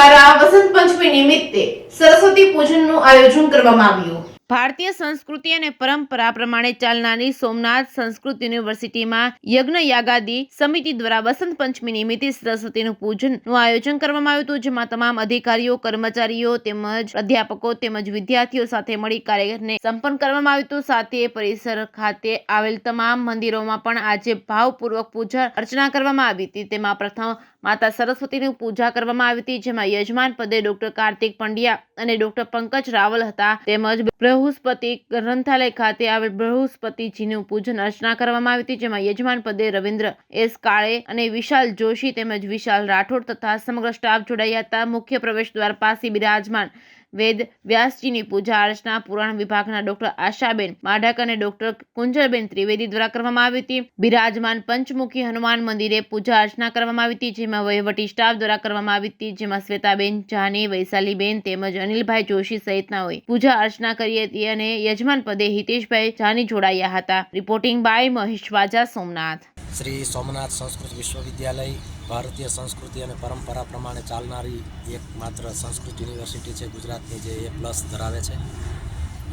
દ્વારા વસંત પંચમી નિમિત્તે સરસ્વતી પૂજનનું આયોજન કરવામાં આવ્યું। ભારતીય સંસ્કૃતિ અને પરંપરા પ્રમાણે ચાલનારી સોમનાથ સંસ્કૃત યુનિવર્સિટીમાં યજ્ઞ યાગાદી સમિતિ દ્વારા વસંત પંચમી નિમિત્તે સરસ્વતીનું પૂજનનું આયોજન કરવામાં આવ્યું હતું, જેમાં તમામ અધિકારીઓ, કર્મચારીઓ તેમજ અધ્યાપકો તેમજ વિદ્યાર્થીઓ સાથે મળી કાર્યને સંપન્ન કરવામાં આવ્યું હતું। સાથે પરિસર ખાતે આવેલ તમામ મંદિરોમાં પણ આજે ભાવપૂર્વક પૂજા અર્ચના કરવામાં આવી હતી। તેમાં પ્રથમ માતા સરસ્વતીની પૂજા કરવામાં આવી હતી, જેમાં યજમાન પદે ડોક્ટર કાર્તિક પંડ્યા અને ડોક્ટર પંકજ રાવલ હતા। તેમજ બૃહસ્પતિ ગ્રંથાલય ખાતે આવેલ બૃહસ્પતિજીનું પૂજન અર્ચના કરવામાં આવી હતી, જેમાં યજમાન પદે રવિન્દ્ર એસ કાળે અને વિશાલ જોશી તેમજ વિશાલ રાઠોડ તથા સમગ્ર સ્ટાફ જોડાયા હતા। મુખ્ય પ્રવેશ દ્વાર પાસે બિરાજમાન વેદ વ્યાસજીની પૂજા અર્ચના પુરાણ વિભાગના ડોક્ટર આશાબેન માઢક અને ડોક્ટર કુંજલબેન ત્રિવેદી દ્વારા કરવામાં આવી હતી। બિરાજમાન પંચમુખી હનુમાન મંદિરે પૂજા અર્ચના કરવામાં આવી હતી, જેમાં વહીવટી સ્ટાફ દ્વારા કરવામાં આવી હતી, જેમાં શ્વેતાબેન જાની, વૈશાલીબેન તેમજ અનિલભાઈ જોશી સહિતનાઓએ પૂજા અર્ચના કરી હતી અને યજમાન પદે હિતેશભાઈ જાની જોડાયા હતા। રિપોર્ટિંગ બાય મહેશ વાજા, સોમનાથ। શ્રી સોમનાથ સંસ્કૃત વિશ્વવિદ્યાલય ભારતીય સંસ્કૃતિ અને પરંપરા પ્રમાણે ચાલનારી એકમાત્ર સંસ્કૃત યુનિવર્સિટી છે ગુજરાતની, જે A+ ધરાવે છે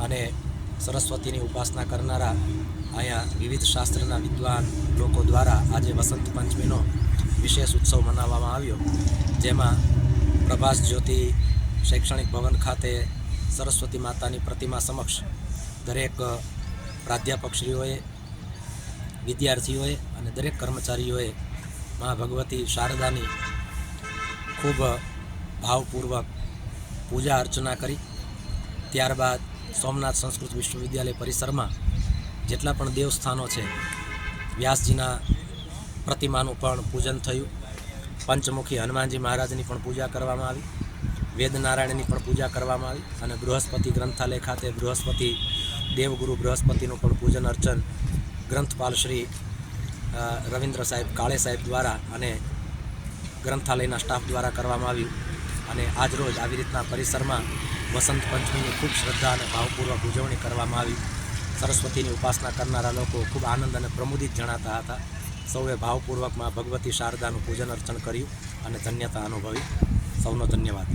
અને સરસ્વતીની ઉપાસના કરનારા અહીંયા વિવિધ શાસ્ત્રના વિદ્વાન લોકો દ્વારા આજે વસંત પંચમીનો વિશેષ ઉત્સવ મનાવવામાં આવ્યો, જેમાં પ્રભાસ જ્યોતિ શૈક્ષણિક ભવન ખાતે સરસ્વતી માતાની પ્રતિમા સમક્ષ દરેક પ્રાધ્યાપકશ્રીઓએ, વિદ્યાર્થીઓએ અને દરેક કર્મચારીઓએ મા ભગવતી શારદાની ખૂબ ભાવપૂર્વક પૂજા અર્ચના કરી। ત્યારબાદ સોમનાથ સંસ્કૃત વિશ્વવિદ્યાલય પરિસરમાં જેટલા પણ દેવસ્થાનો છે, વ્યાસજીના પ્રતિમાનું પણ પૂજન થયું, પંચમુખી હનુમાનજી મહારાજની પણ પૂજા કરવામાં આવી, વેદનારાયણની પણ પૂજા કરવામાં આવી અને બૃહસ્પતિ ગ્રંથાલય ખાતે બૃહસ્પતિ દેવગુરુ બૃહસ્પતિનું પણ પૂજન અર્ચન ગ્રંથપાલ શ્રી રવિન્દ્ર સાહેબ કાળે સાહેબ દ્વારા અને ગ્રંથાલયના સ્ટાફ દ્વારા કરવામાં આવ્યું અને આજરોજ આવી રીતના પરિસરમાં વસંત પંચમીની ખૂબ શ્રદ્ધા અને ભાવપૂર્વક ઉજવણી કરવામાં આવી। સરસ્વતીની ઉપાસના કરનારા લોકો ખૂબ આનંદ અને પ્રમોદિત જણાતા હતા। સૌએ ભાવપૂર્વકમાં ભગવતી શારદાનું પૂજન અર્ચન કર્યું અને ધન્યતા અનુભવી। સૌનો ધન્યવાદ।